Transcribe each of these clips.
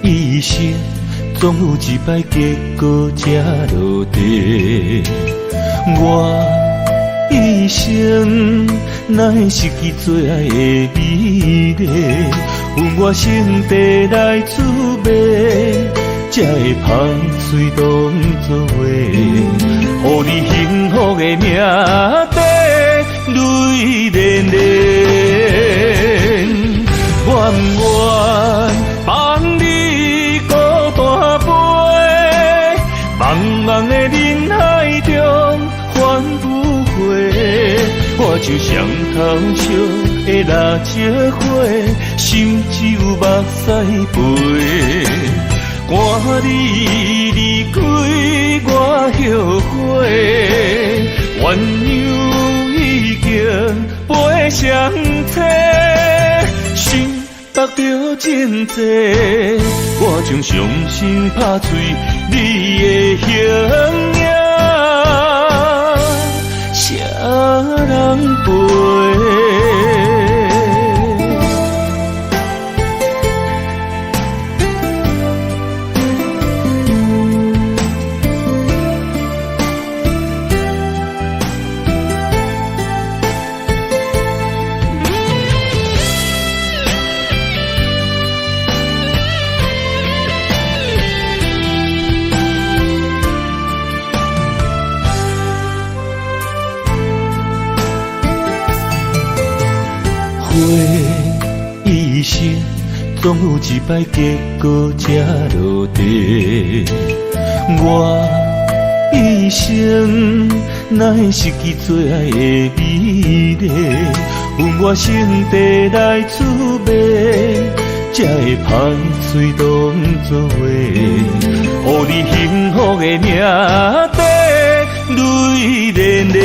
一生总有一摆结果才落地。我一生哪会失去最爱的美丽？阮我心地来滋味，才会歹嘴当作话，予你幸福的命地泪连连。愿不愿放你孤单飞，茫茫的人海中返不回。我就像头烧的蜡烛火，心只有目屎飞。看你离开我后悔，鸳鸯已经飞上车，心得到真多，我将伤心拍碎你的形影，谁人陪？一生总有一摆结果才落地。我一生哪会失去最爱的美丽？阮我心地来滋味，才会歹嘴当作话，予你幸福的命地泪连连。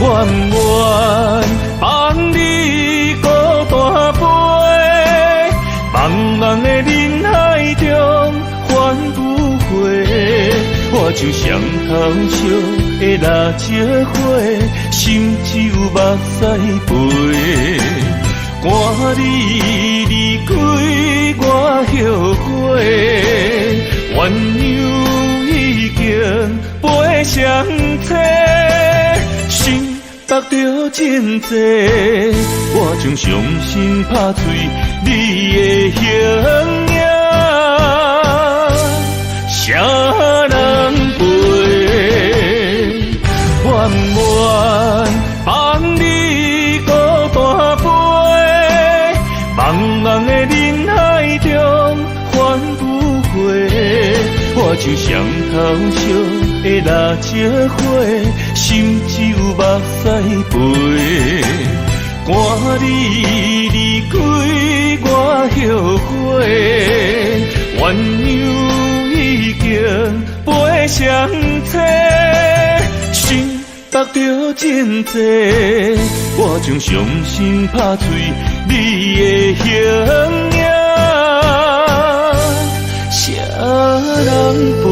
愿不愿放你孤单飞，茫茫的人海中返不回。我就像头烧的蜡烛火，心只有目屎飞。看你离开我后悔，鸳鸯已经飞上车，心得到真多，我将伤心拍碎你的形影，谁人陪？愿不愿放你孤单飞，茫茫的人海中返不回。我就像头烧的蜡烛火，心只有目屎飞。看你离开我后悔，鸳鸯已经飞上车，心得到真多，我将伤心拍碎你的形影，谁人陪？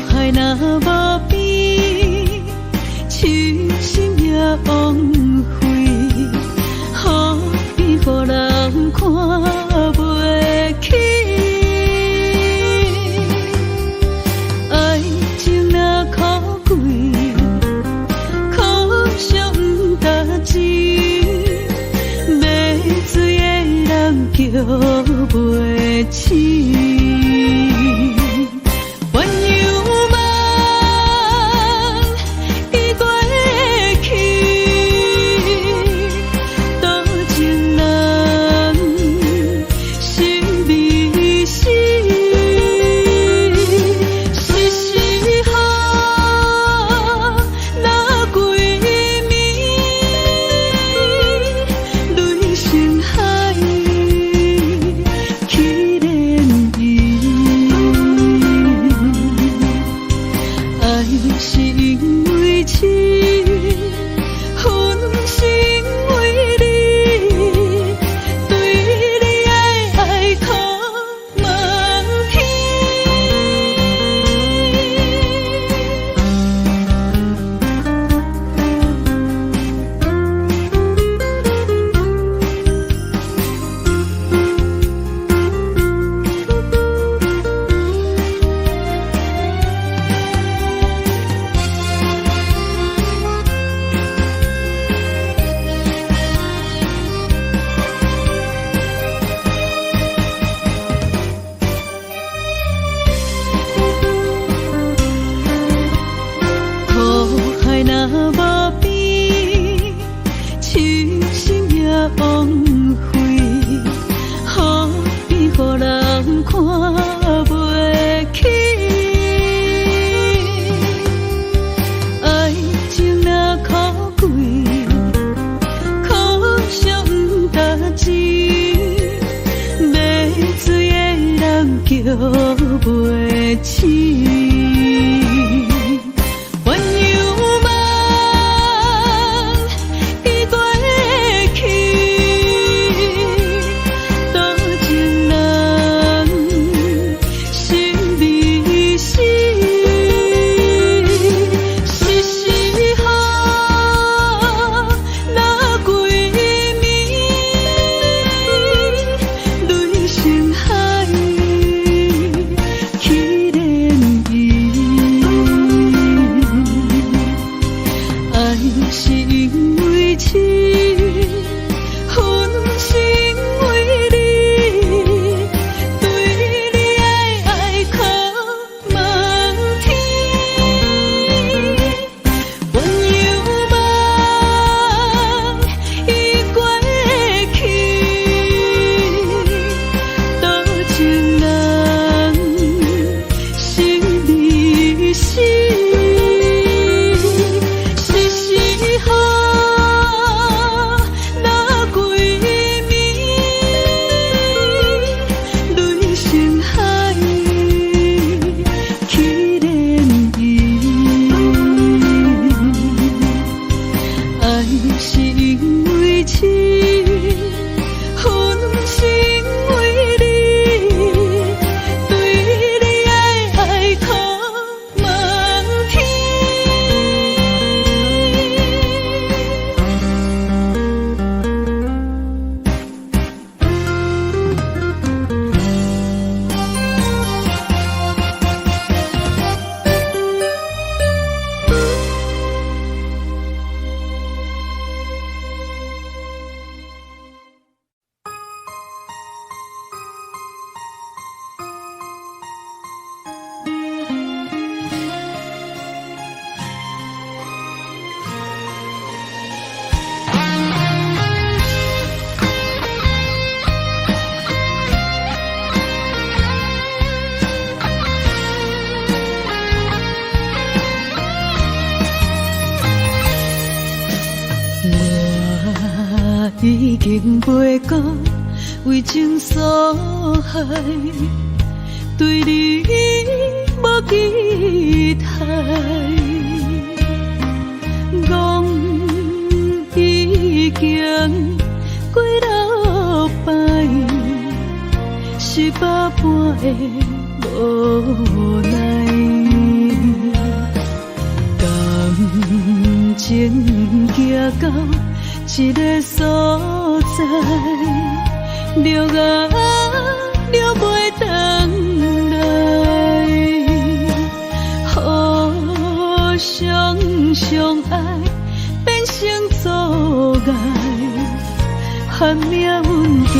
海若无边，痴心也枉费，何必予人看袂起？爱情若可贵，可惜不值钱，买水的人叫袂醒。叫袂醒。已经袂讲为情所害，对你无期待。讲已经过6摆，是百般的无奈。情行到一个所在，了啊了袂回来，互相相爱变成阻碍，喊命运定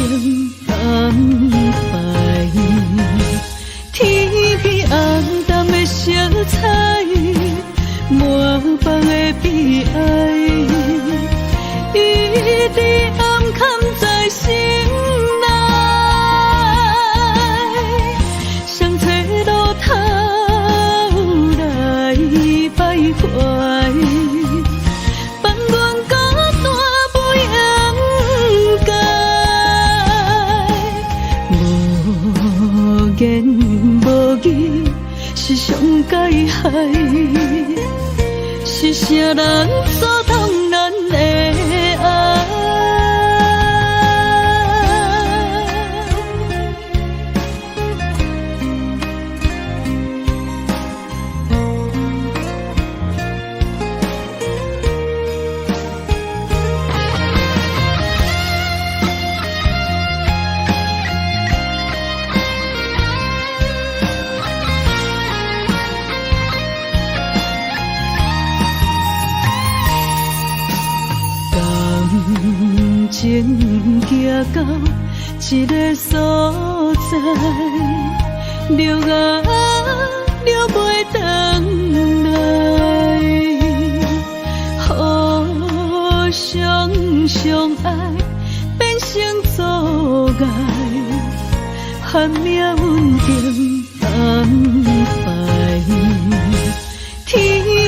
安排，天边红淡的色彩，满房的悲哀，一直暗藏在心内，双侧路头来徘徊，放阮孤单不应该，无言无语是上解害。是啥人阻挡咱的爱？情行到一个所在，了啊了袂回来，互相相爱变成阻碍，喊命运定安排，天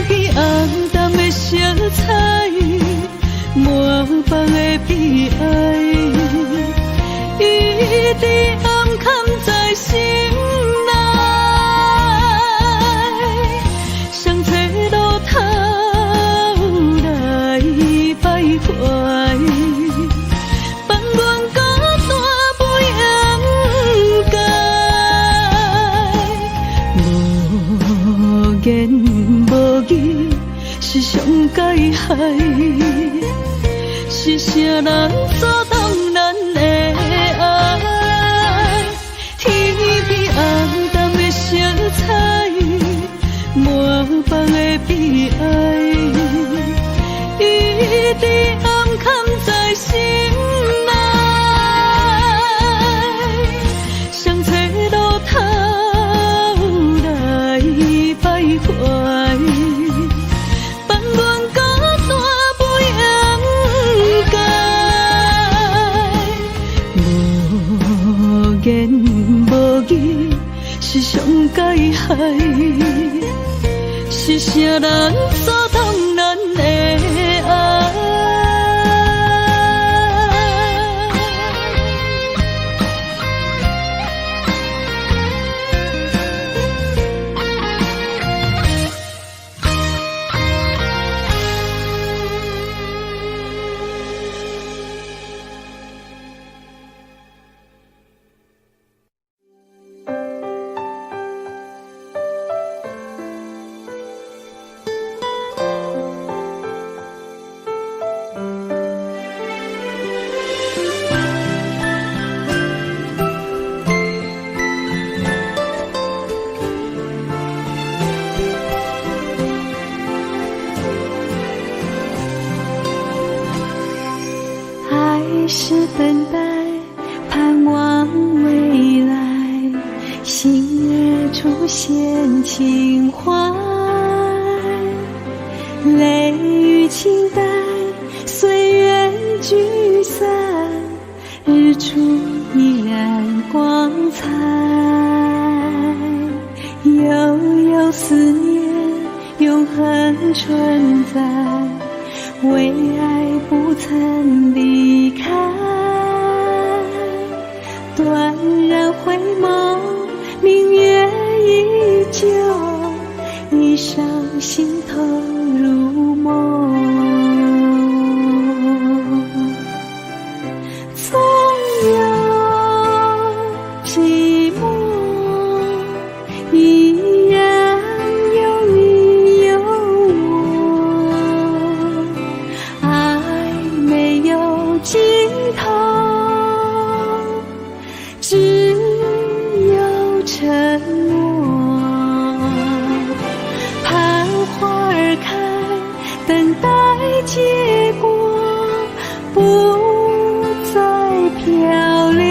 边红淡的色彩，满房的悲哀，一直暗藏在心内，双侧路头来徘徊，放阮孤单不应该，无言无语是上解害。是啥人阻挡咱的爱？天边红淡的色彩，满房的悲哀，一直暗藏在心内，双侧路头来徘徊。言无语是上解害，是啥人阻挡咱的爱？是等待，盼望未来，心儿出现情怀，泪与情淡，岁月聚散，日出依然光彩，悠悠思念，永恒存在，为爱不曾离开，断然回眸，明月依旧，一晌心头入梦。总有寂寞，依然有你有我，承诺。盼花儿开，等待结果，不再漂流，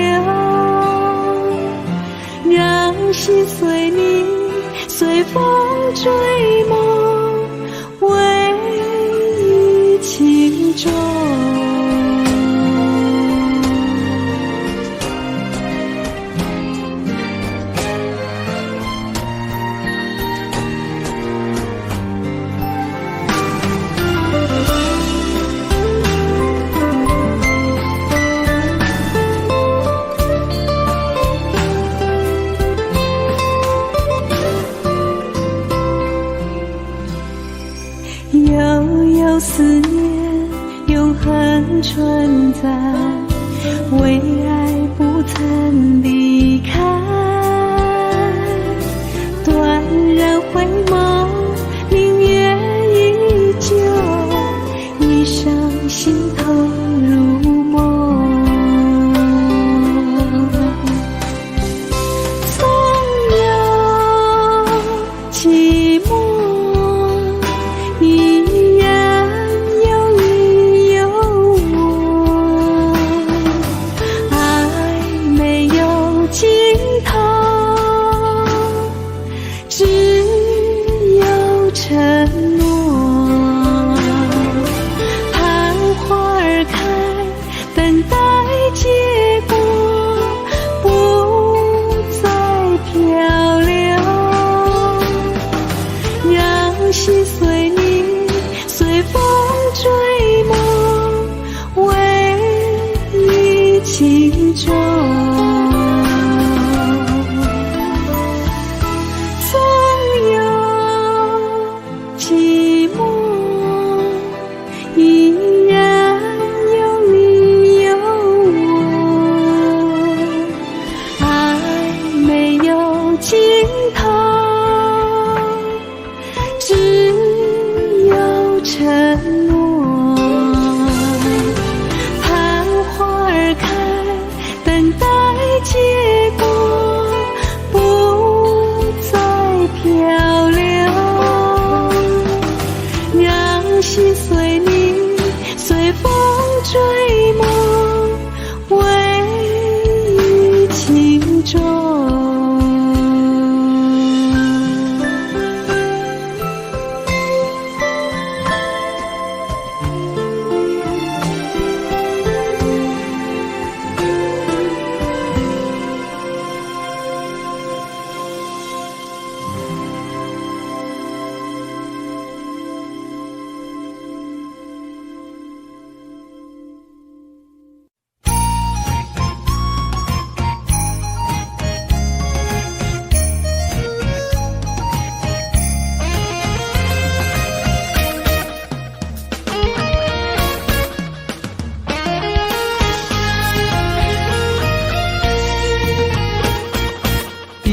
让心随你，随风追梦，唯一情重。悠悠思念，永恒存在，为爱不曾离开。断然回眸，明月依旧，一生心投入梦。纵有寂寞，依然有你有我，爱没有尽头，只有承诺。盼花儿开，等待结果，不再漂流，让心随你，随风追梦，唯一情重。纵有寂寞，依然有你有我，爱没有尽头，只有承诺。盼花儿开，等待结果，不再漂流，让心随你，随风追梦，唯一情重。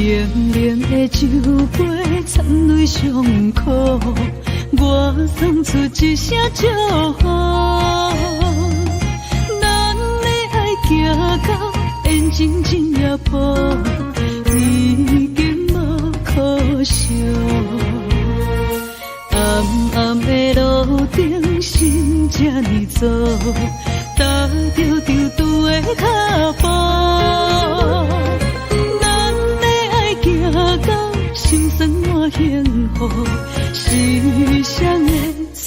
冷冷的酒杯，掺泪伤苦，我送出一声祝福。咱的爱行到缘尽尽也步，已经无可惜。暗暗的路顶，心这呢做，踏着丢丢的脚步。行到心酸满幸福，是谁的错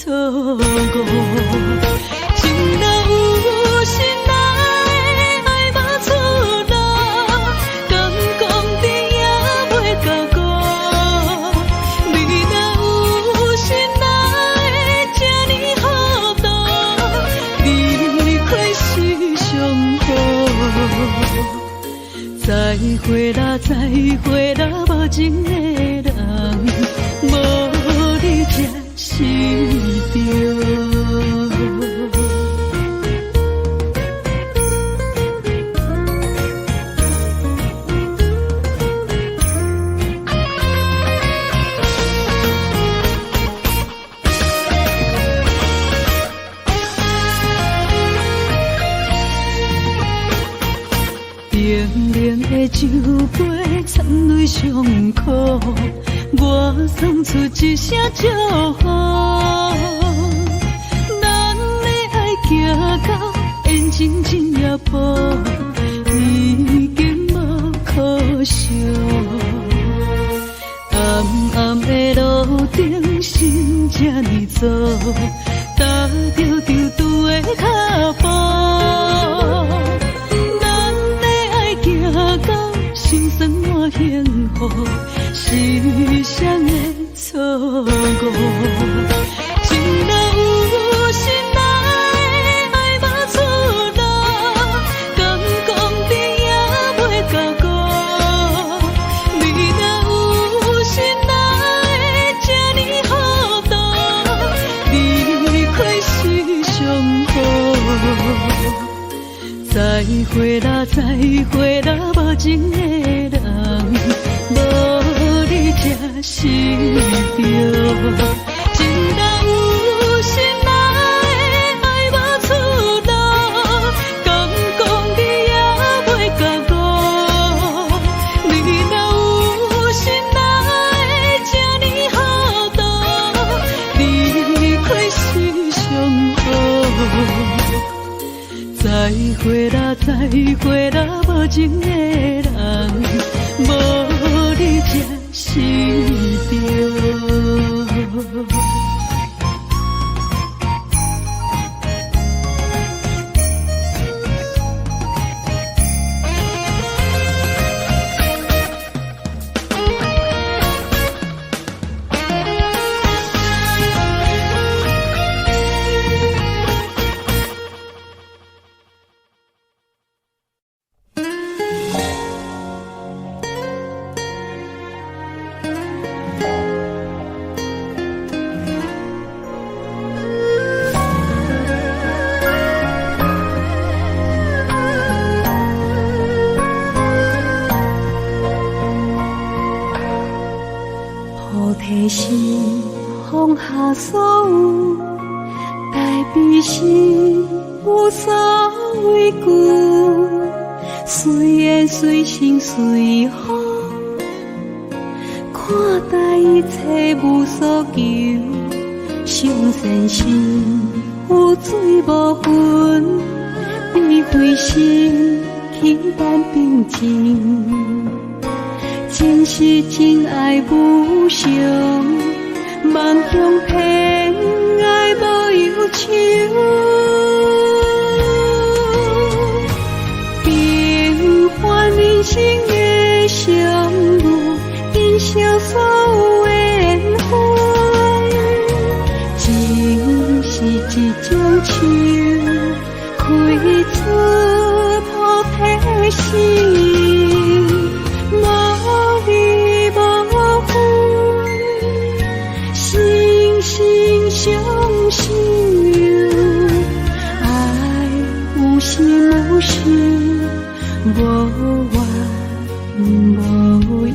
误？情若有心来，爱无出路，敢讲甜也袂到顾。你若有心来，这呢好多，离开是上好。再会啦，再会啦，无情的人，无你才是对。冷冷的酒杯，掺泪伤上苦，我送出一声祝福。咱的爱行到缘尽天涯步，已经无可惜。暗暗的路顶，心这呢走，踏着着拄的脚步。咱的爱行到心酸满幸福，是谁的错误？情若有心爱，爱无出路，敢讲你也袂到过。你若有心爱，这呢好多，离开是上好。再会啦，再会啦，无情的人，无你才是着。情若有心爱，爱无出路，敢讲你也袂到过。你若有心爱，这呢好多，离开是上好。再会啦，再会啦，无情的人，无你才是着。菩提心放下所有，大悲心无所畏惧，随缘随心随好，看待一切无所求，上善心有水无分，智慧心轻淡平静。真是真爱无常，梦中偏爱无忧愁。平凡人生的相遇，珍惜所有的缘分。情是一种树，开出菩提心。相守，爱有心无事，无怨无尤。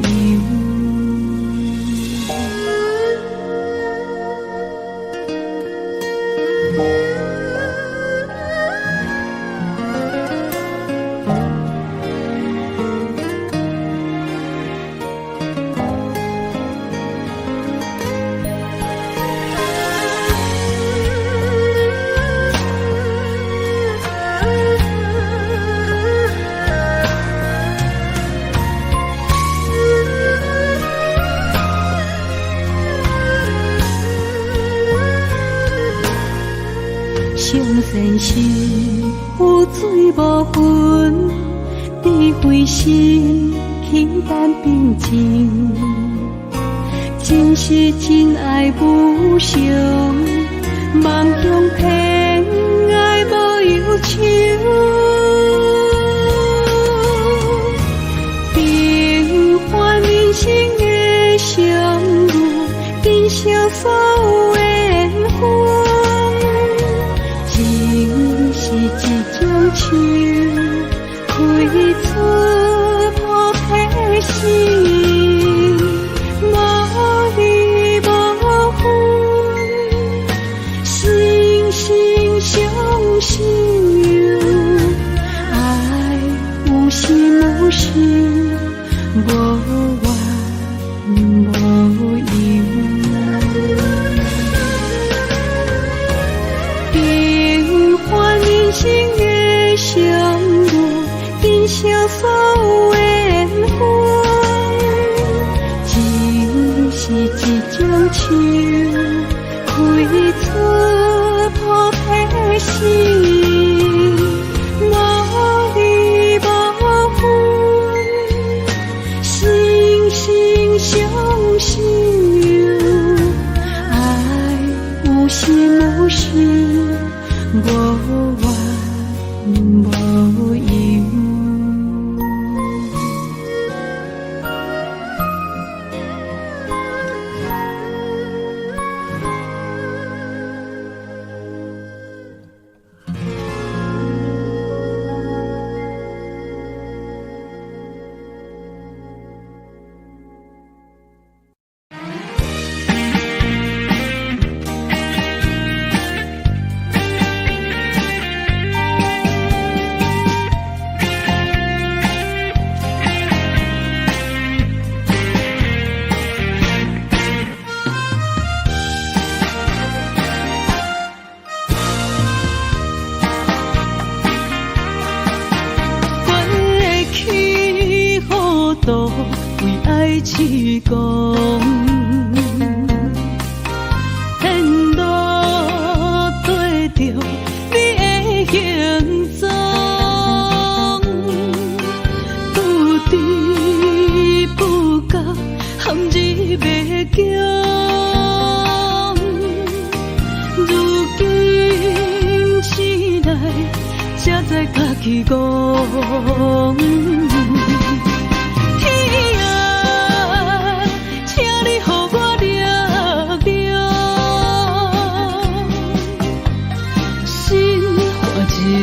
上善心有水无分，智慧心轻淡平静。真是真爱无常，梦中偏爱无忧愁。平凡人生的相遇，珍惜所有的缘分。情是一种树，开出菩提心，无离无分，心心相惜。爱有心无事，无怨所缘分，只是一种树开出破皮心，无离无分，惺惺相惜，爱有心无事，无怨无尤。为爱痴狂，沿路对着你的形状，不知不觉陷入迷宫。如今醒来，才知家己戆。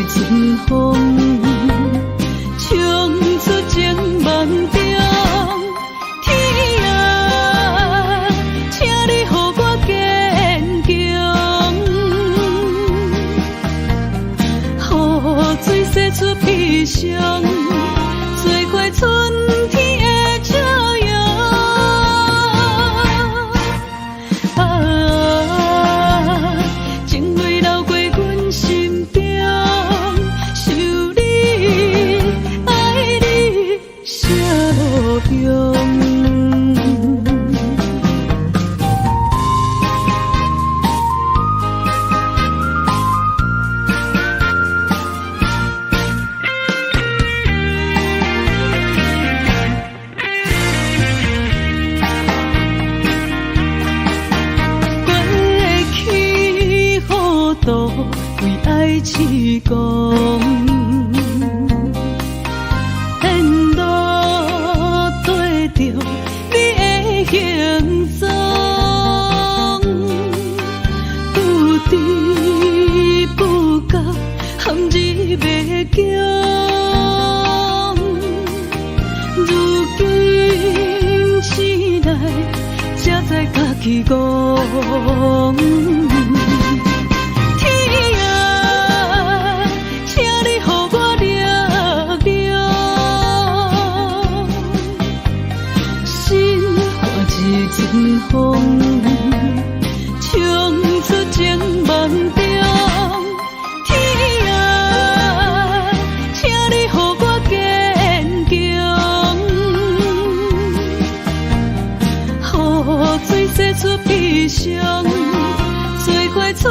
春风冲出情梦中，天啊，请你予我坚强，雨水洗出悲伤，做回春天的朝阳。啊，情泪流过阮心中。为爱痴狂，沿路对着你的形状，不知不觉陷入迷宫。如今醒来，才知家己戆。春风冲出情梦中，天啊，请你予我坚强，雨水洗出悲伤，做回春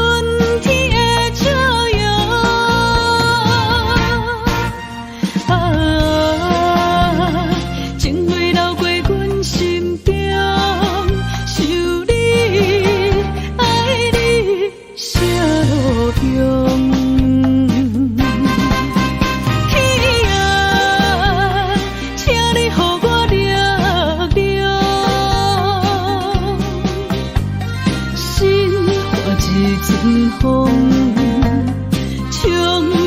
天的朝阳。啊，情泪流过阮心中。天啊，请你予我力量，心化一阵风，冲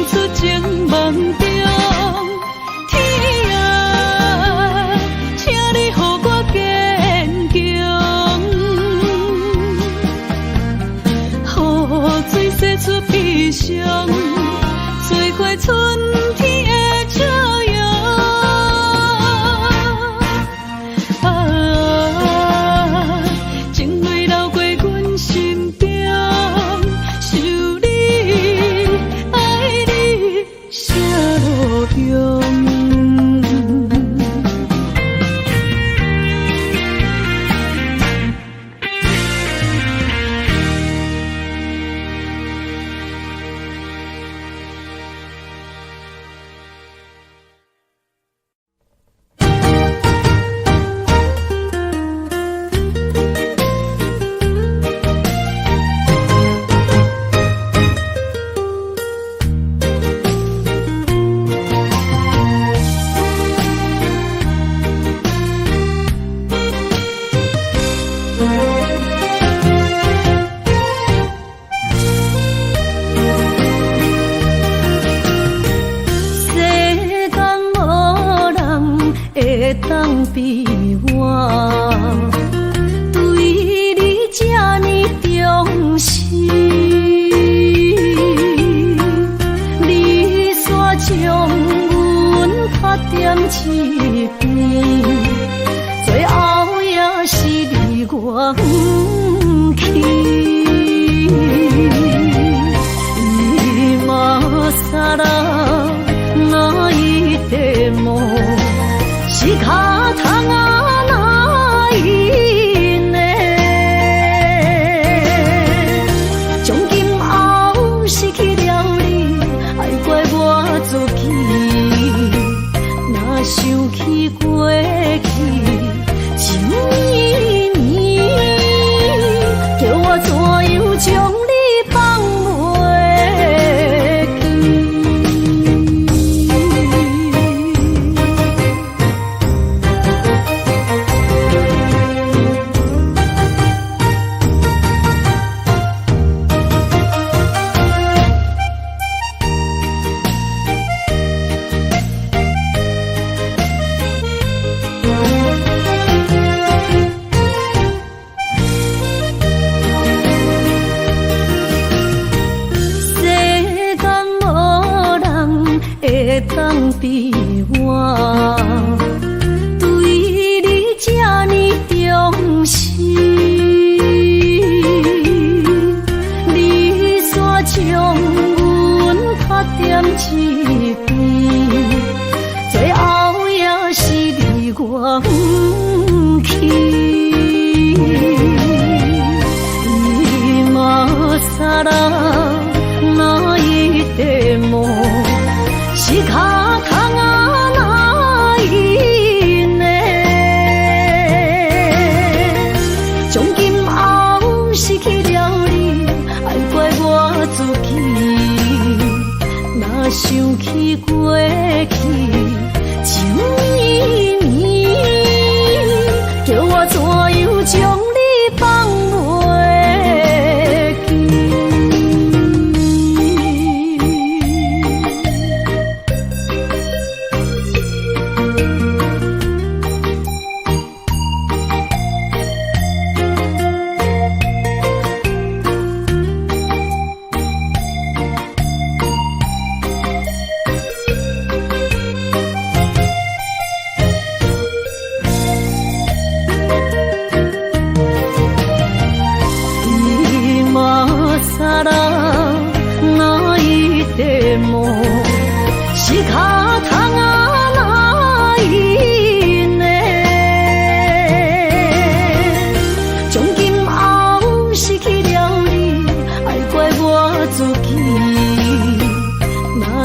出情梦中。天啊，请你予我坚强，雨水洗出悲伤，做回春天的朝阳。啊，情泪流过阮心中，想你爱你啥路用？过去，像伊面，叫我怎样将你放袂记？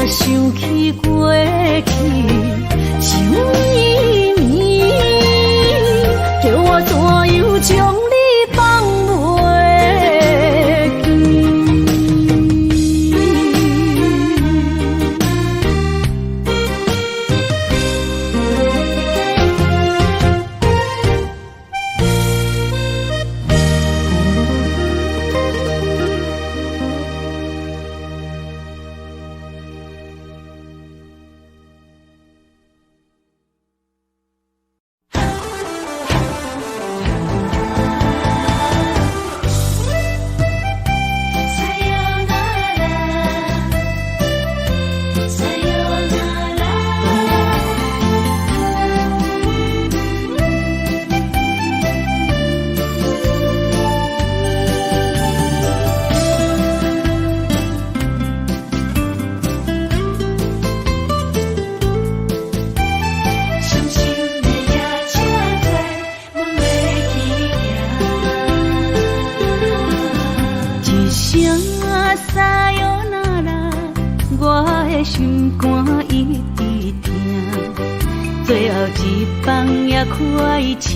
想起过去，像伊面，叫我怎样将你放袂记？心肝一直疼，最后一放也开车，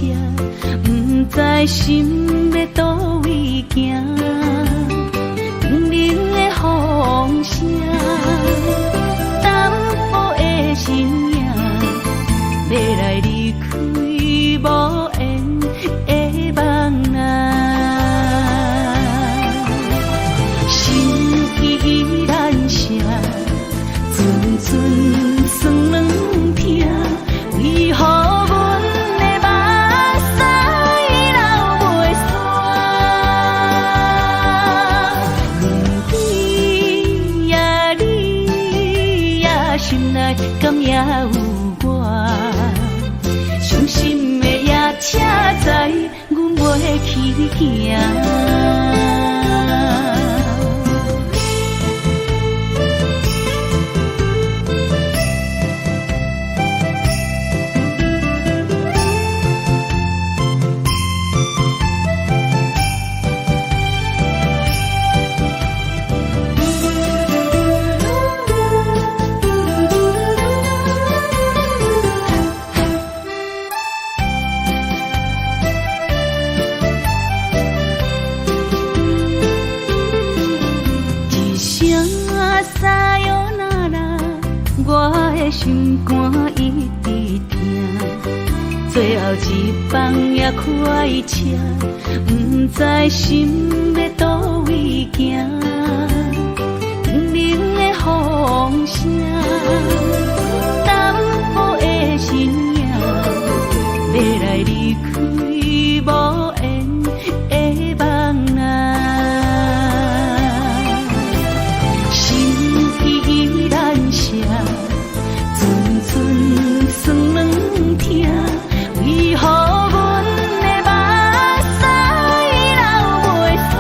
不知心要倒位行。冷冷的风声，淡薄的身影，要来离开无缘的梦啊，心依然舍。阵阵酸软痛，为何阮的目屎流袂煞？问你呀，你呀，心内敢也有我？伤心的夜车载，阮袂去行。心肝一直疼，最后一放也开车，不知心要倒位行。冷冷的风声，淡薄的身影，要来离开无缘的梦啊，心依然舍。酸软痛，为何阮的目屎流袂煞？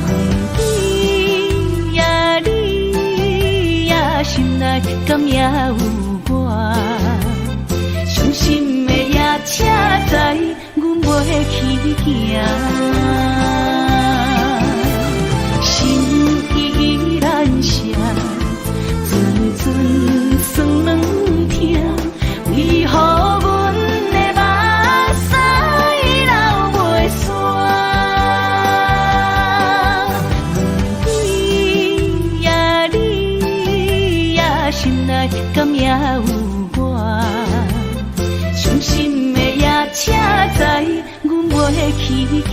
问你呀，你呀，心内敢也有我？伤心的夜车载，阮袂去行。心依然舍。阵阵酸软痛，为何阮的目屎流袂煞？问你呀，你心的也车载，阮袂去行。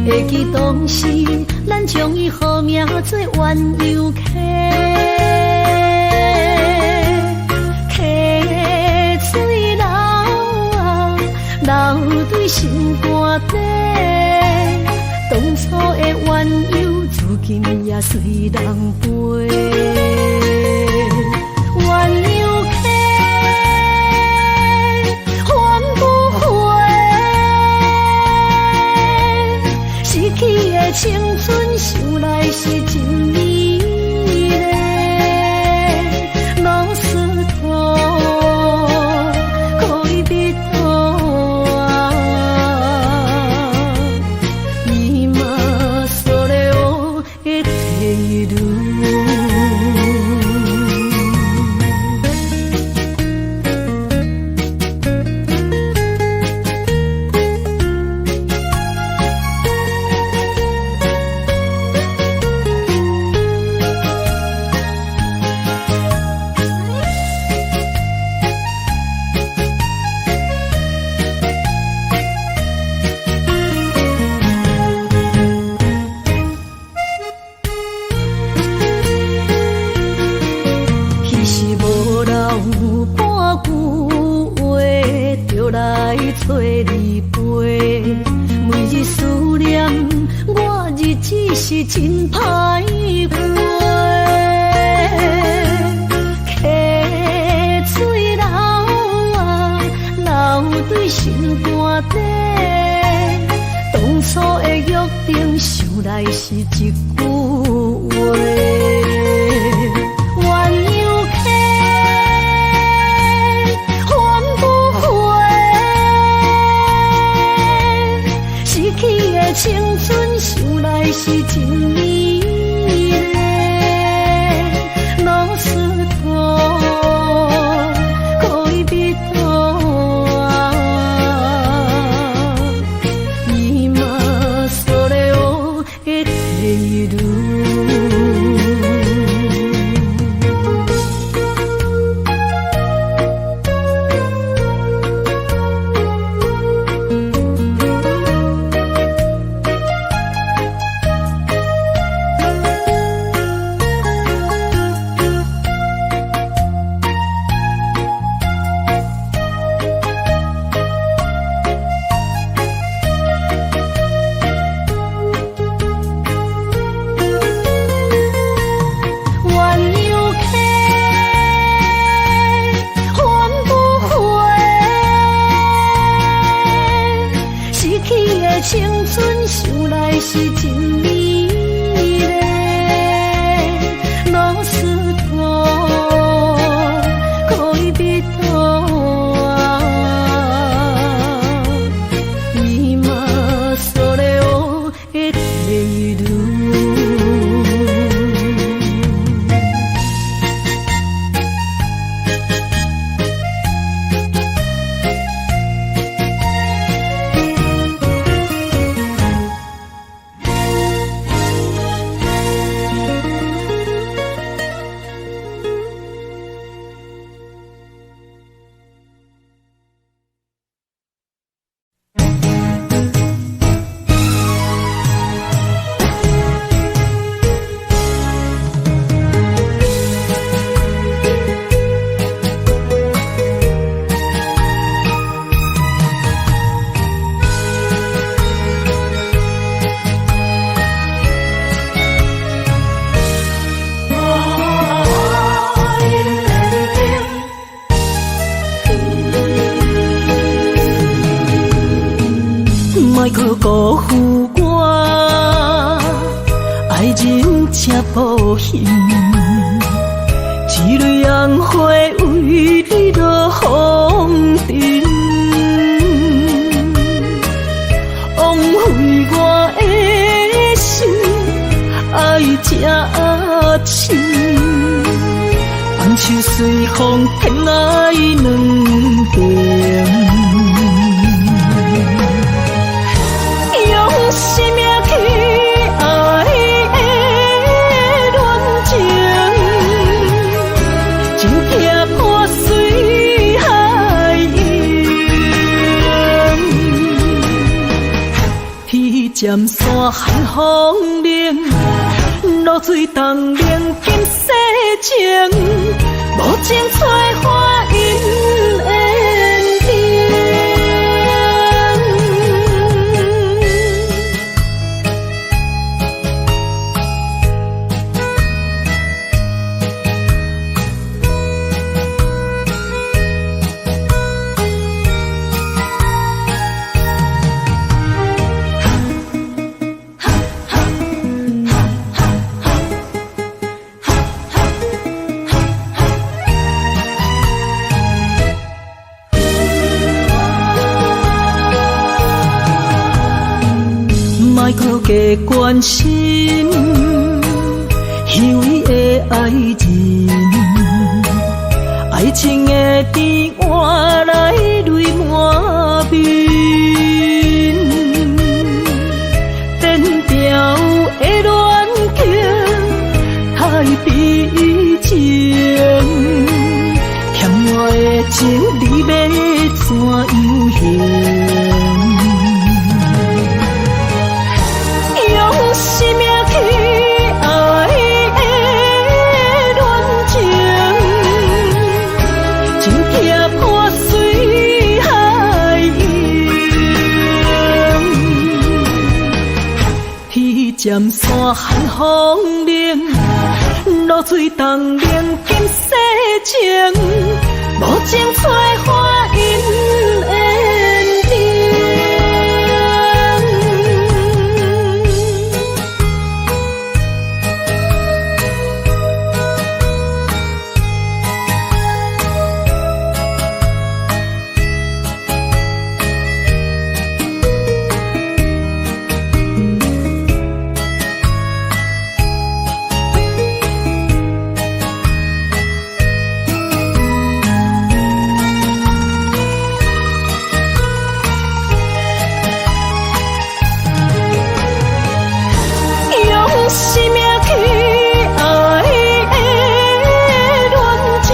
会记当时，咱将伊号名做鸳鸯溪，溪水流啊，流对心肝底。当初的鸳鸯，如今也随人飞。鸳鸯溪，翻不回。逝去的青春，想来是真美丽。老师徒，可以彼途啊，伊嘛所了的退路。找你陪，每日思念，我日子是真歹过。溪水流啊，流对心肝底。当初的约定，想来是一句话。青春想来是真美丽，老师徒，可以彼途啊，伊嘛所了的退路。青春想来是真美丽，老师徒，可以彼途啊，伊嘛所了的退路。莫可辜负我，爱人正无幸，一蕊红花为你落风尘，枉费我的心，爱这深，放手随风偏爱两边。用生命去爱的恋情，真痛破碎海洋。彼尖山寒风冷，露水东冷今世情，无情催花因缘定。莫可加关心，虚伪的爱人，爱情的甜换来泪满面，颠调的恋情太悲情，欠我的情你要怎样还？用生命去爱的恋情，真痛破碎海洋。彼尖山寒风冷，露水东冷今世情，无情催花因缘定。生命去爱的恋情，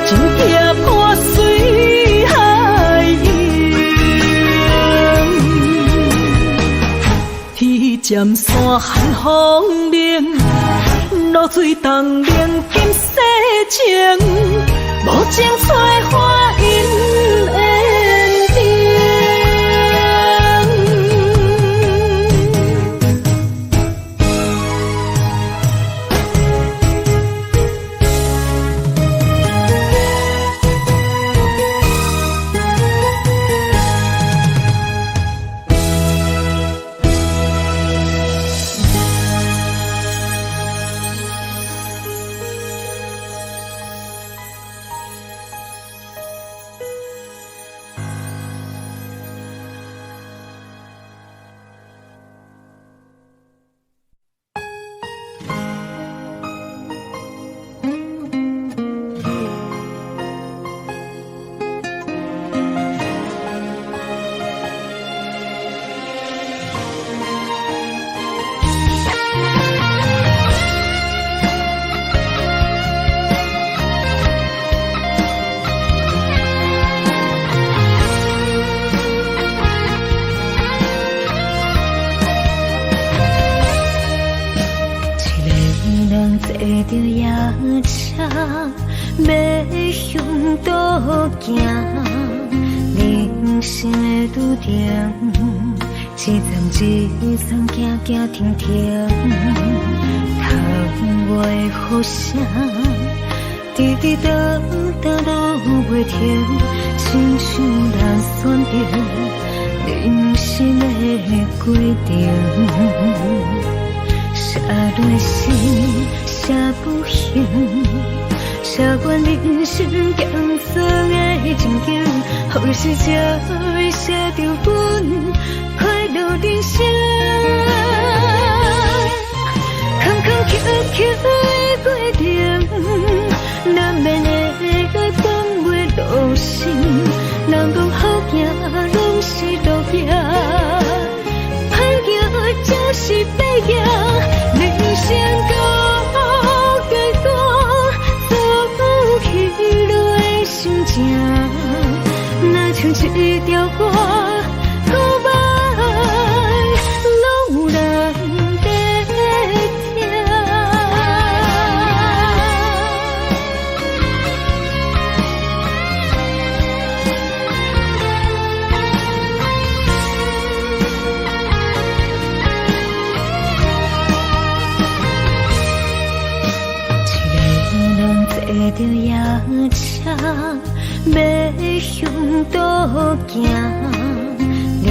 真痛破碎海洋。彼尖山寒风冷，露水东冷今世情，无情催花因缘定。坐着夜车，要向倒行，人生的拄定，一站一站行行停停，窗外雨声，滴滴答答落袂停，亲像人选择人生的规定，写落心，写不行，写阮人生艰酸的情景，何时才会写着阮快乐人生？坎坎坷坷的过程，难免会放袂落心，人讲好行拢是路行，歹行就是白行，人生到结果，走起落的心情，若像一条歌，古板拢有人在听。坐着夜车，要向倒行，人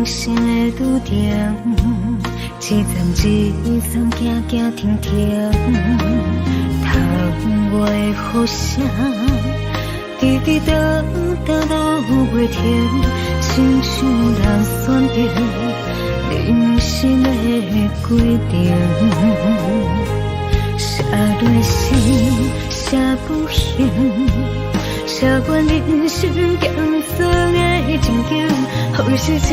生的路程，一站一站行行停停，窗外雨声，滴滴答答落袂停，亲像人选择人生的规定。写落心，写不行，写阮人生艰酸的情景，何时才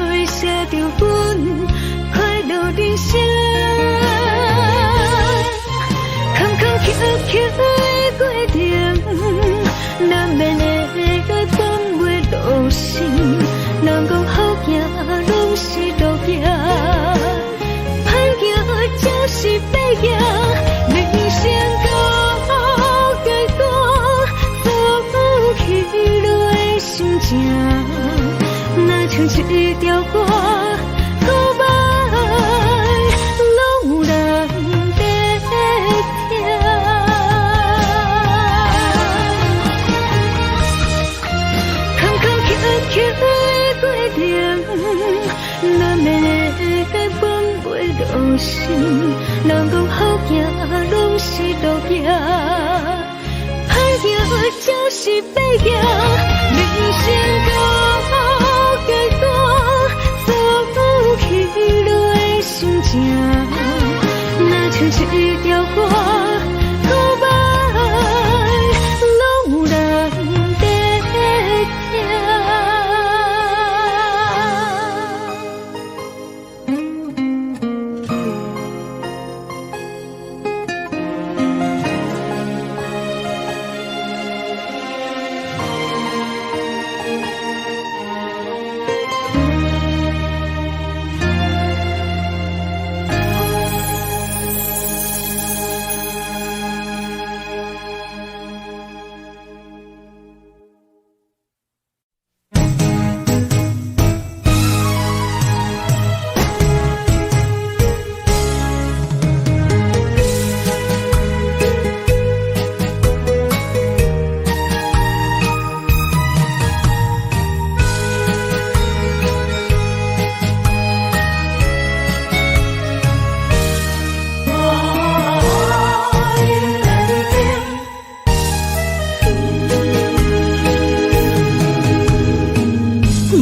会写着阮快乐人生？坎坎坷坷的过程，难免会放袂落心，人讲好行拢是路行，歹行就是白行。人生到结果，走起落的心情，若像一条歌，古板拢有人在听。坎坎坷坷的过程，难免会放袂落心，人讲好行拢是路行，歹行就是白行，人生到结果，走起落的心情，若像一条歌，古板拢有人在听。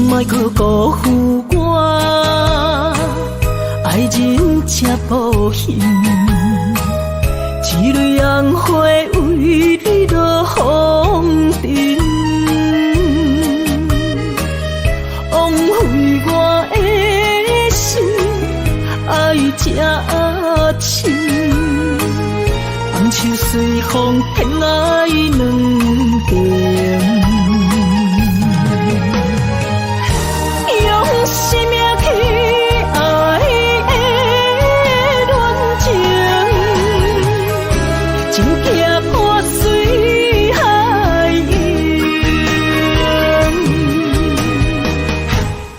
莫去辜负我，爱人才无幸，一蕊红花为你落风尘，枉费我的心，爱这深，红树随风偏爱两边。生命去爱的恋情，真惊破水海涌。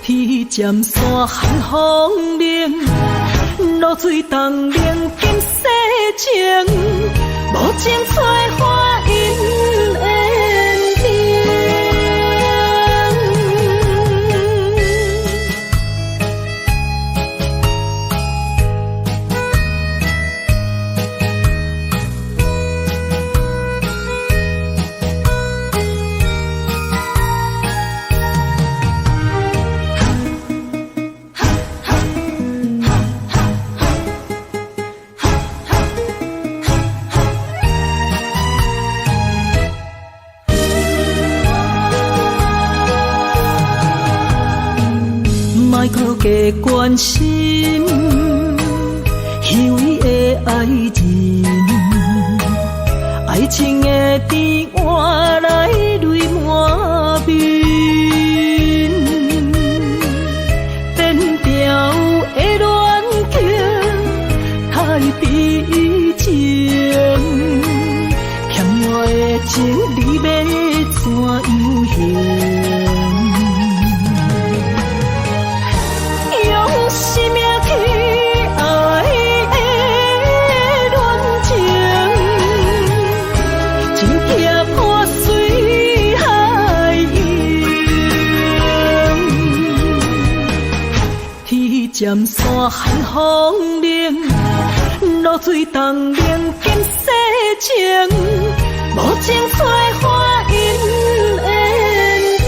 天渐山寒风鸣，露水东冷金世情，无情采花因缘定。莫搁加关心虚伪的爱人，爱情的甜换来泪满面，变调的恋情太悲情，欠我的情你要怎样还？用生命去爱的恋情，真惊破水海涌。天渐山寒风冷，露水冻凝今世情，无情催花因缘定。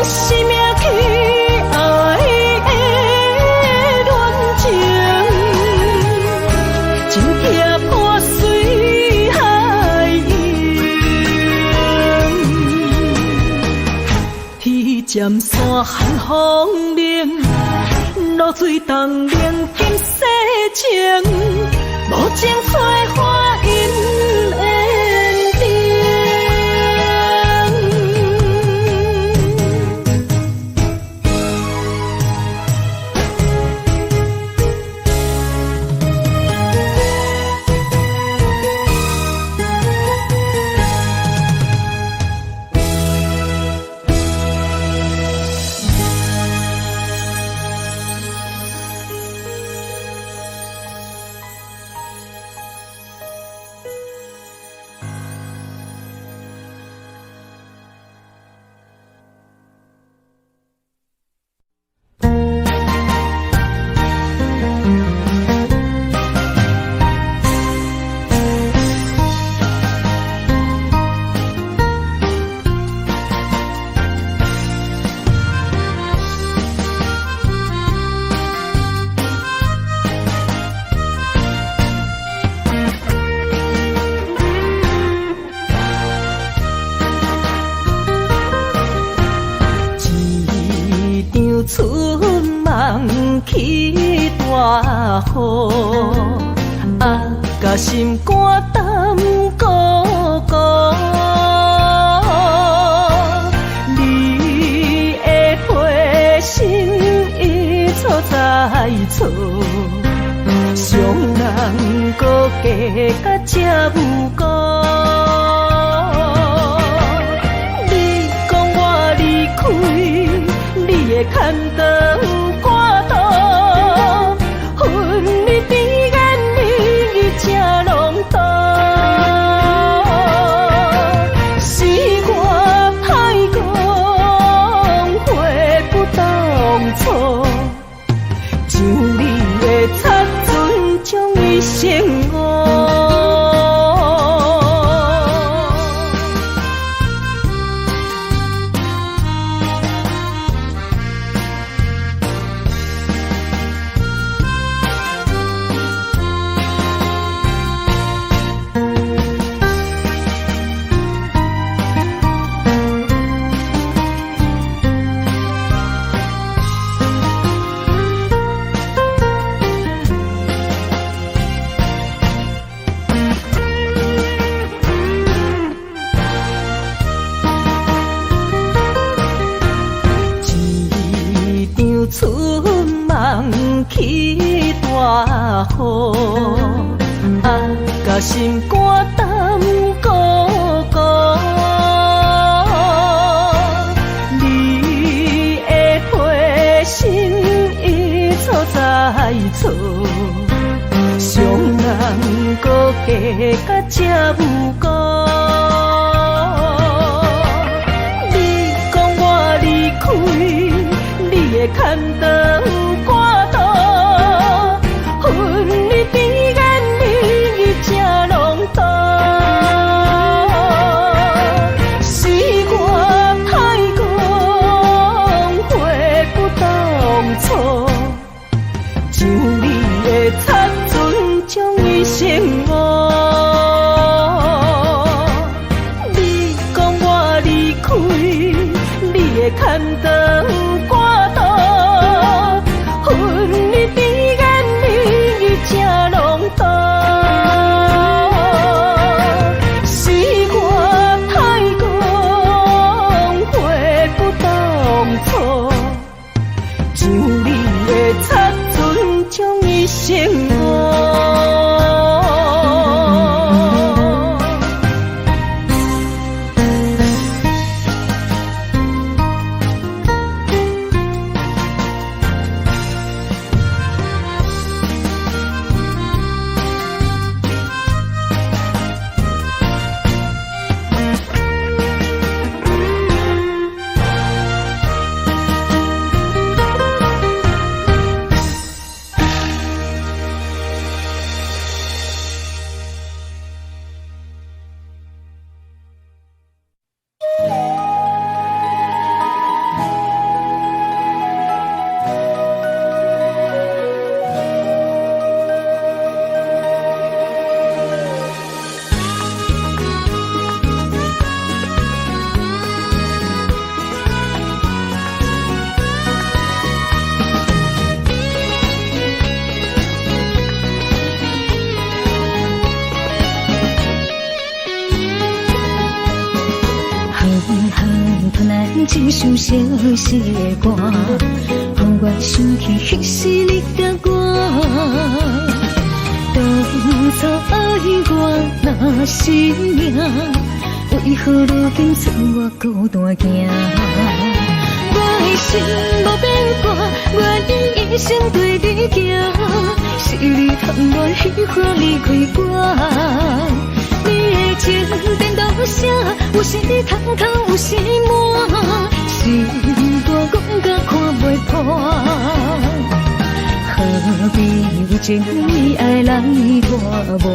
生命去爱的恋情，真惊破水海涌。天渐山寒风冷，露水冻凝今世情，无情催花因缘定。春梦起大雨，甲心肝胆孤孤。你的陪心已错在错，伤人搁加甲这无辜。你讲我离开，你的牵肠挂肚，恨你边眼你这拢多，是我太讲悔不当初，像你的擦唇将伊生误。春梦起大雨，甲心肝胆孤孤。你的陪心已错在错，伤人搁加甲这无辜。牵倒挂倒，分离悲哀你才拢懂。是我太讲悔不当初，像你的擦船将伊生误。你讲我离开，你会牵倒挂倒，分离悲哀你才拢懂。是我太讲悔不当初，像你的擦船将伊生误。一首小小的歌，让我想起迄时你甲我。当初爱我若是命，为何如今剩我孤单行？我的心无变卦，愿意一生对你行。是你含我喜欢离开我。你的情颠倒写，有时通透，有时满，心肝讲甲看袂破。何必为情为爱来拖磨？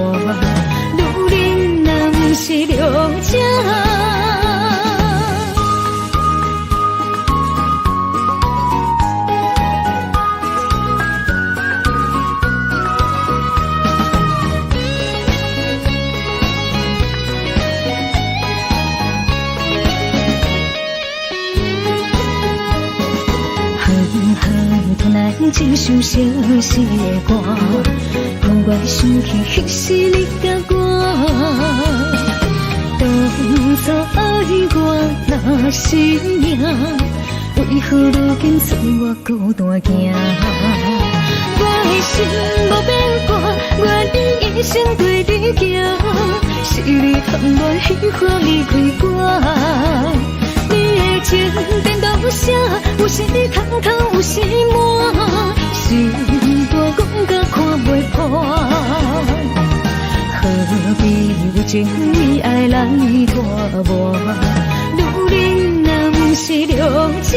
女人若不是了解。一首小小的歌，让我想起迄时你甲我。当初爱我若是命，为何如今剩我孤单行？我的心无变卦，愿意一生对你行。是你含我喜欢离开我。你的情颠倒写，有时通透，有时满，心肝讲甲看袂破。何必为情为爱来拖磨？女人若不是了解。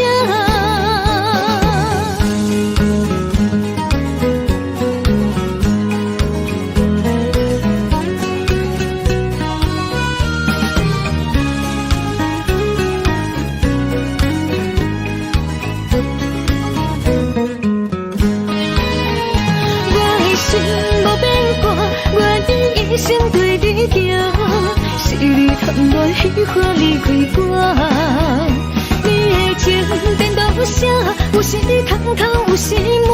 一生对你行，是你含我喜欢离开我。你的情颠倒写，有时通透，有时满，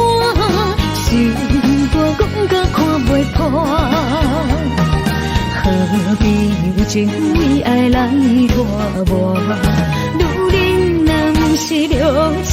心肝讲甲看袂破。何必为情为爱来拖磨？女人若不是了解。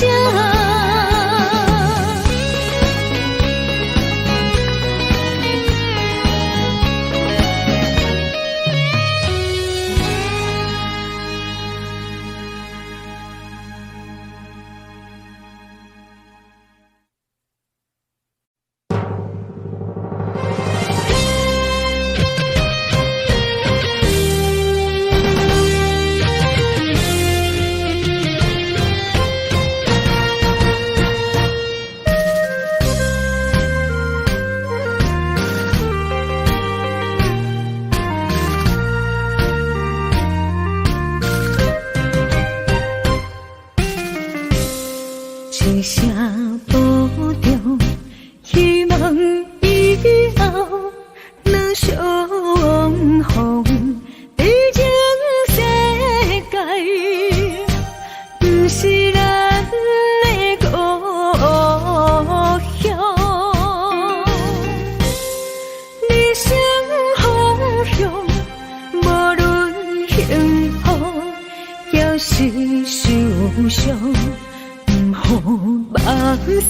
西，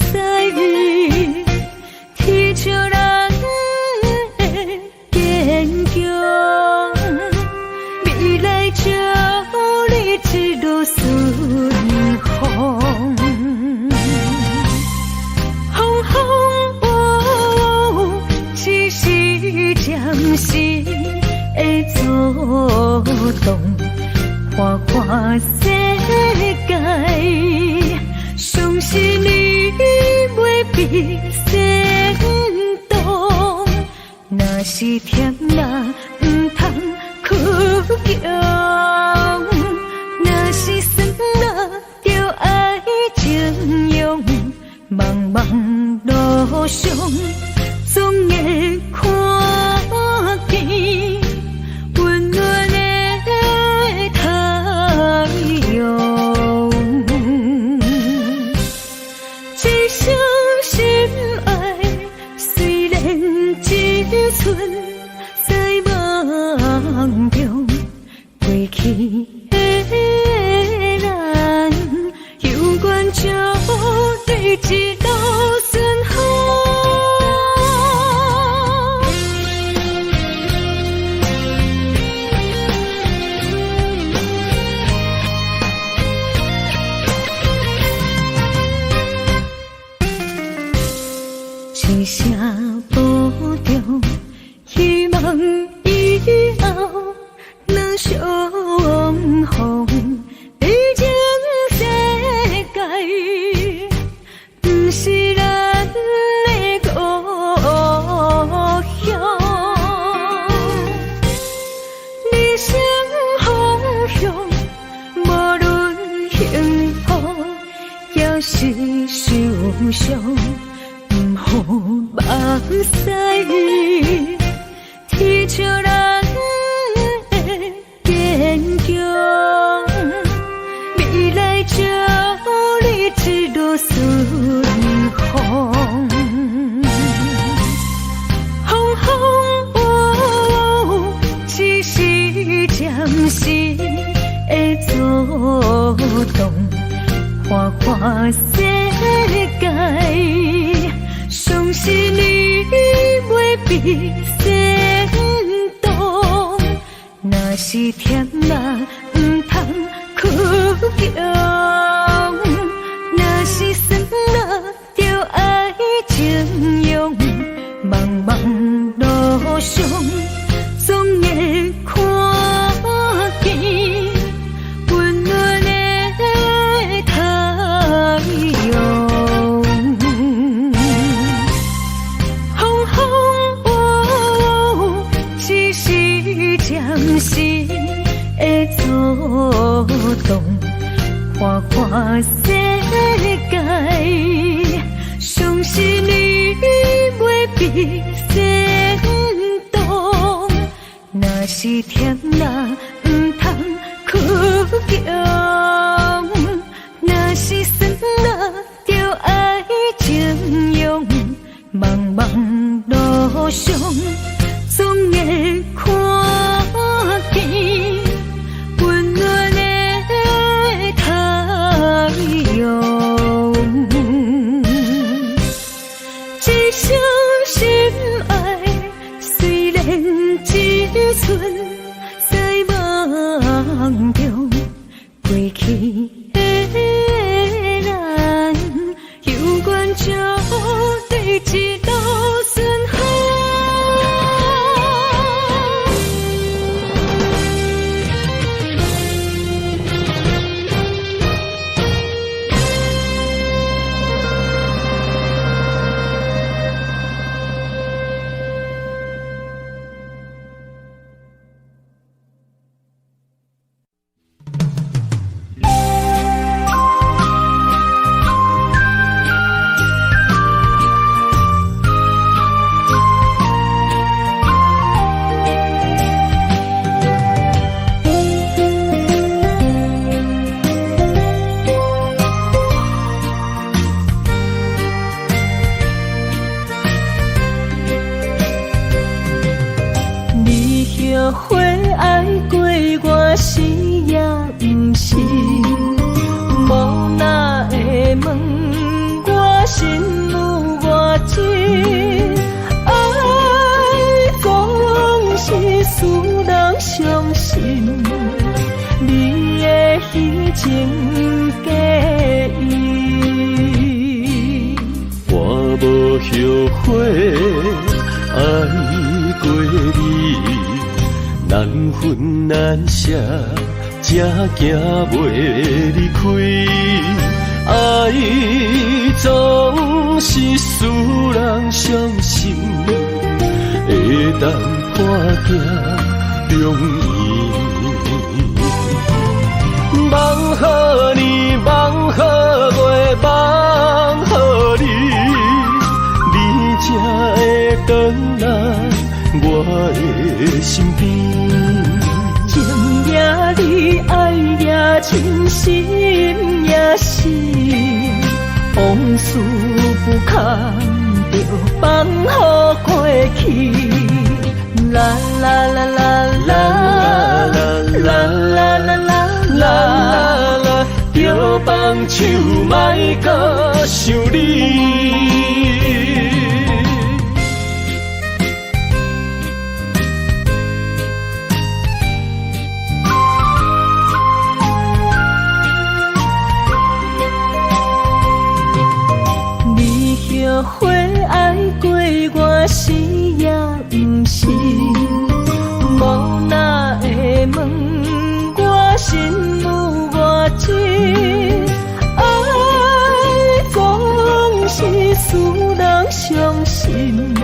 天照人的坚强，未来祝你一路顺风。风风雨雨，只是暂时的作动，看看世界，相信你袂比先动。若是甜啦，毋通屈强；若是酸啦，就爱情用。茫茫路上，总会看见温暖的太阳。一生心爱，虽然一寸在梦中，过去的咱，有缘就对一路顺风。一声保重，希望以后能相逢。毕竟世界不是咱的故乡，理想方向，无论幸福也是受伤。好目屎，天照人的坚强，未来祝你一路顺风。风风雨雨，只是暂时的作动，看看世界。相信你袂比先动，若是甜啦，毋通屈强；若是酸啦，就爱情用。茫茫路上，总会看见温暖的太阳。暂时的作动，看看世界，相信你袂比先动。若是甜啦，毋通屈强；若是酸啦，就爱情用。茫茫路上，总会看见温暖的太阳。一生心爱，虽然一寸在梦中，过去的咱，有缘就对一路顺风。心，你的虚情假意。我无后悔爱过你，难分难舍，才行袂离开。爱总是使人伤心，会当破镜重圆。梦予你，梦予月，梦予你，你才会回来我的身边。情也你，爱也真，心也是，往事不堪着放乎过去。啦啦啦啦啦啦啦啦啦啦，着放手莫搁想你。后悔爱过我是也不是，无哪会问我心有偌深？爱总是使人伤心，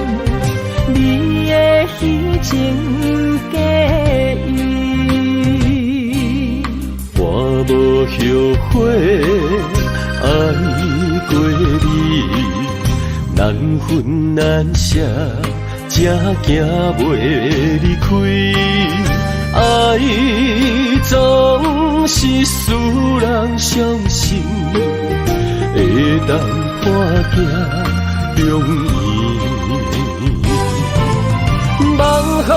你的虚情假意。我无后悔爱过你，难分难舍，才行袂离开。爱总是使人伤心，会当破镜重圆。梦予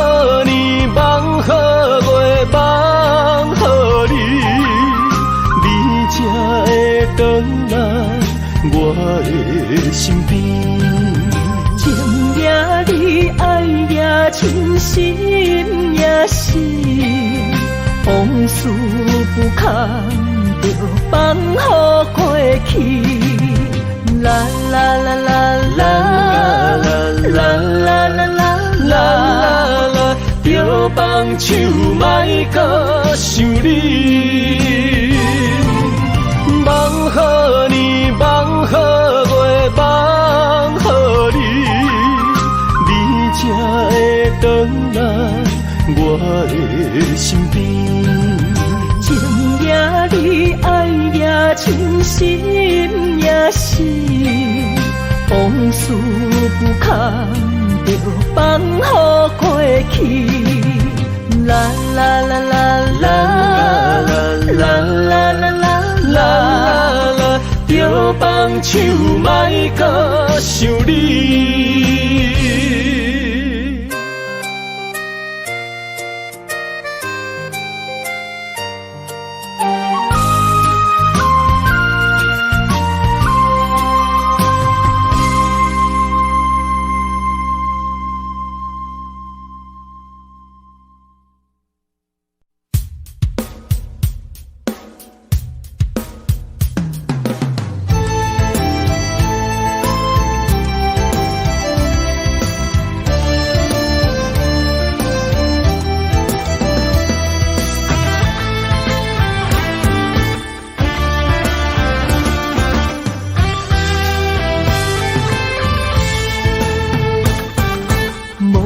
你，梦予月，梦予你，你才会回来我的身边。情也你，爱也真，心也是，往事不堪着放乎过去。啦啦啦啦啦啦啦啦啦啦，着放手莫搁想你。梦予你，梦予月，梦予你，你才会回来我的身边。情也你，爱也真，心也是，往事不堪着放乎过去。啦啦啦啦啦啦啦啦啦，着放手莫搁想你。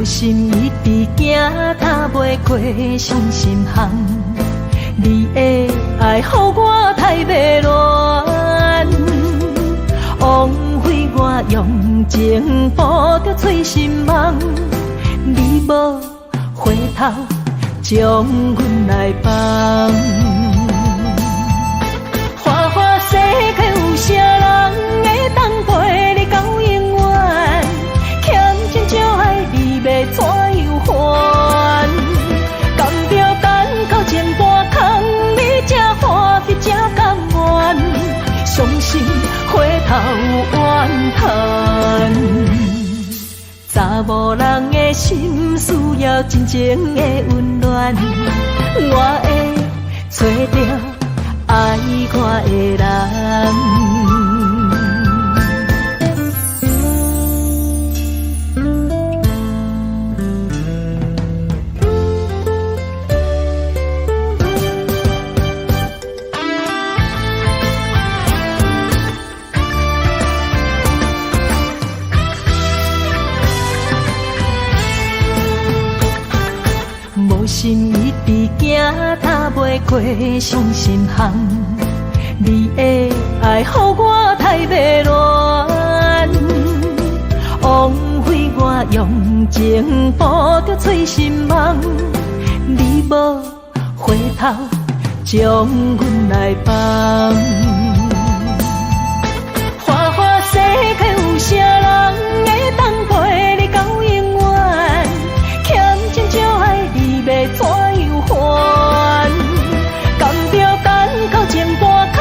心一直行，踏袂过伤心巷。你的爱，予我太迷乱，枉费我用情付着碎心梦。你无回头，将阮来放。花花世界有啥人会当陪你到永远？欠情少爱你要怎样还？甘着等到前半空，你才欢喜才甘愿，伤心回头怨叹。查某人的心需要真情的温暖，找到爱我的人。无心一直行，踏袂过伤心巷。你的爱，予我太迷乱，枉费我用情捕着醉心梦。你无回头，将阮来放。花花世界有啥人会当陪你到永远？欠情就爱你要怎样还？甘着等到前半空，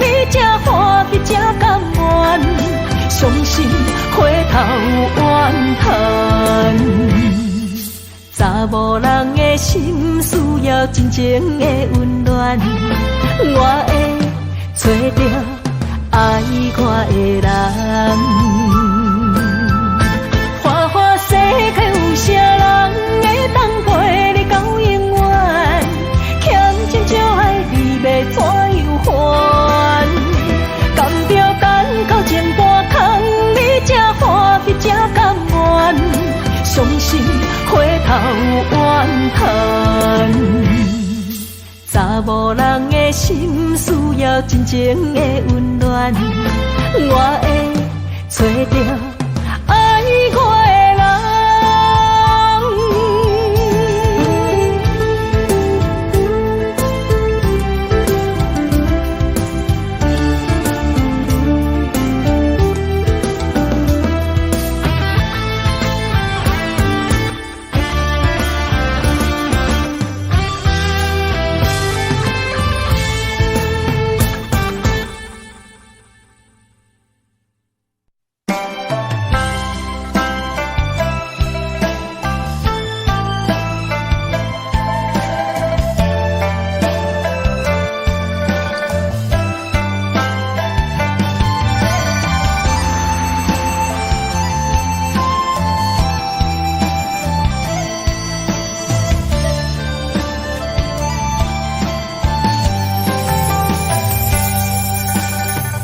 你才欢喜才甘愿，伤心回头怨叹。查某人的心需要真情的温暖，我会找到爱我的人。花花世界有啥人会当陪你到永远？欠情就爱你要怎样还？甘着等到前半空，你才欢喜才甘愿，伤心回头怨叹。查某人的心需要真情的温暖，我会找到爱我的人。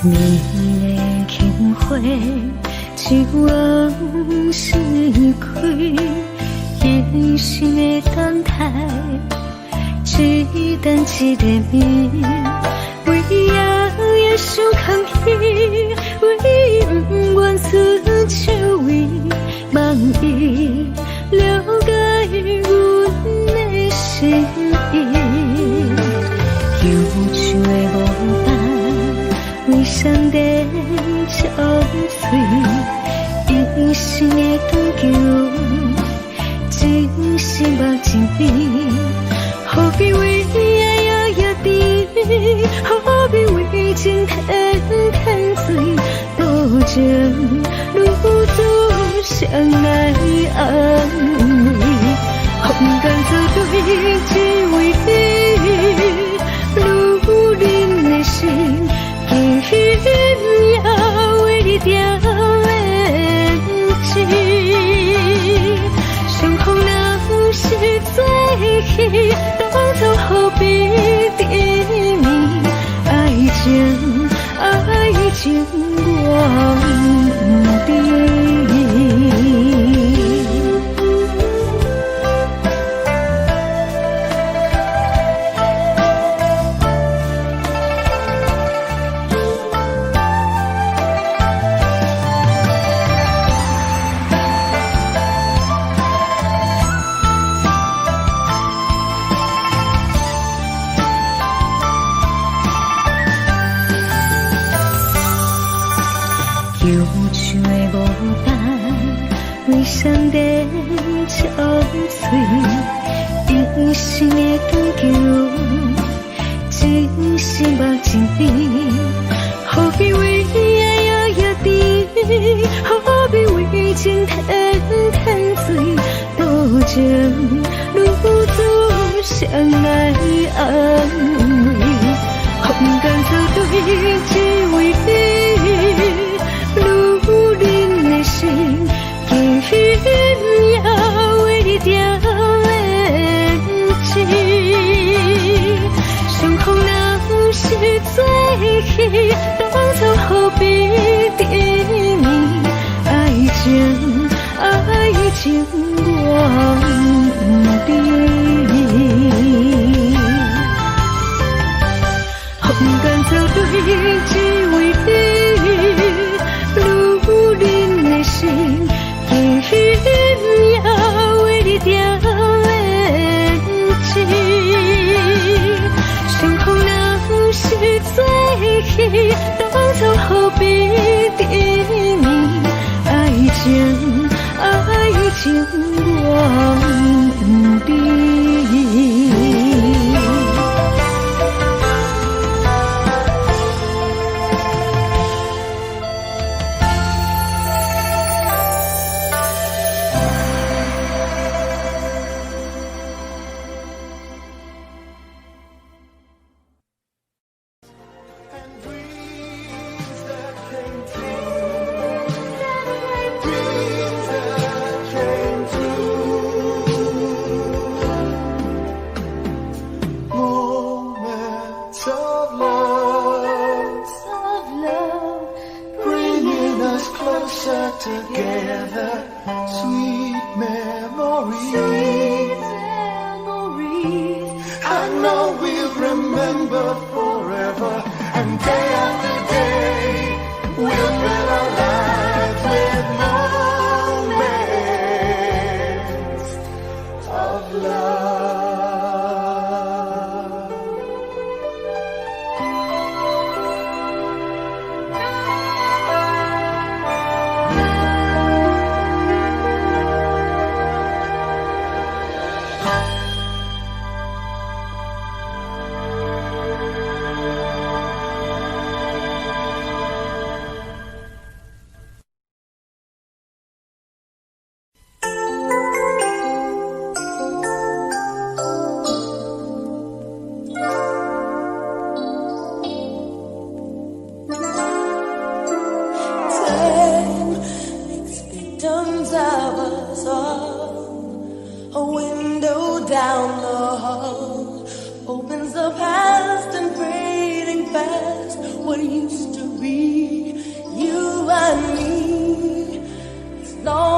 你的轻花，一往事开，一心的等待，一等一个暝，为也想空虚，为不愿伸手为，望伊了解阮的心意，忧愁的无伴。为上帝憔悴，一生的长久，真心目真美，何必为爱摇摇地，何必为情天天醉，多情如此相爱安慰，空甘做对，只为你，如人的心。天要为你掉眼睛，相逢若是最喜，当作何必甜蜜？爱情忘记。忧愁的无伴，为上帝憔悴，一生的长久，真心目真美，何必为爱摇摇地，何必为情天天醉，多情如此相爱安慰。不敢做对只为你，愈忍的心，竟也为你掉泪情。相逢若是做戏，当作何必甜蜜？爱情，爱情我不知。不敢做对只为你，愈忍的心，竟也为你掉泪情。相逢若是做戏，当作何必甜蜜？爱情，爱情我不知。Together, sweet memories. I know we'll remember forever, and day after day, we'll fill our lives with moments of love. A window down the hall opens the past and fading fast. What used to be you and me is long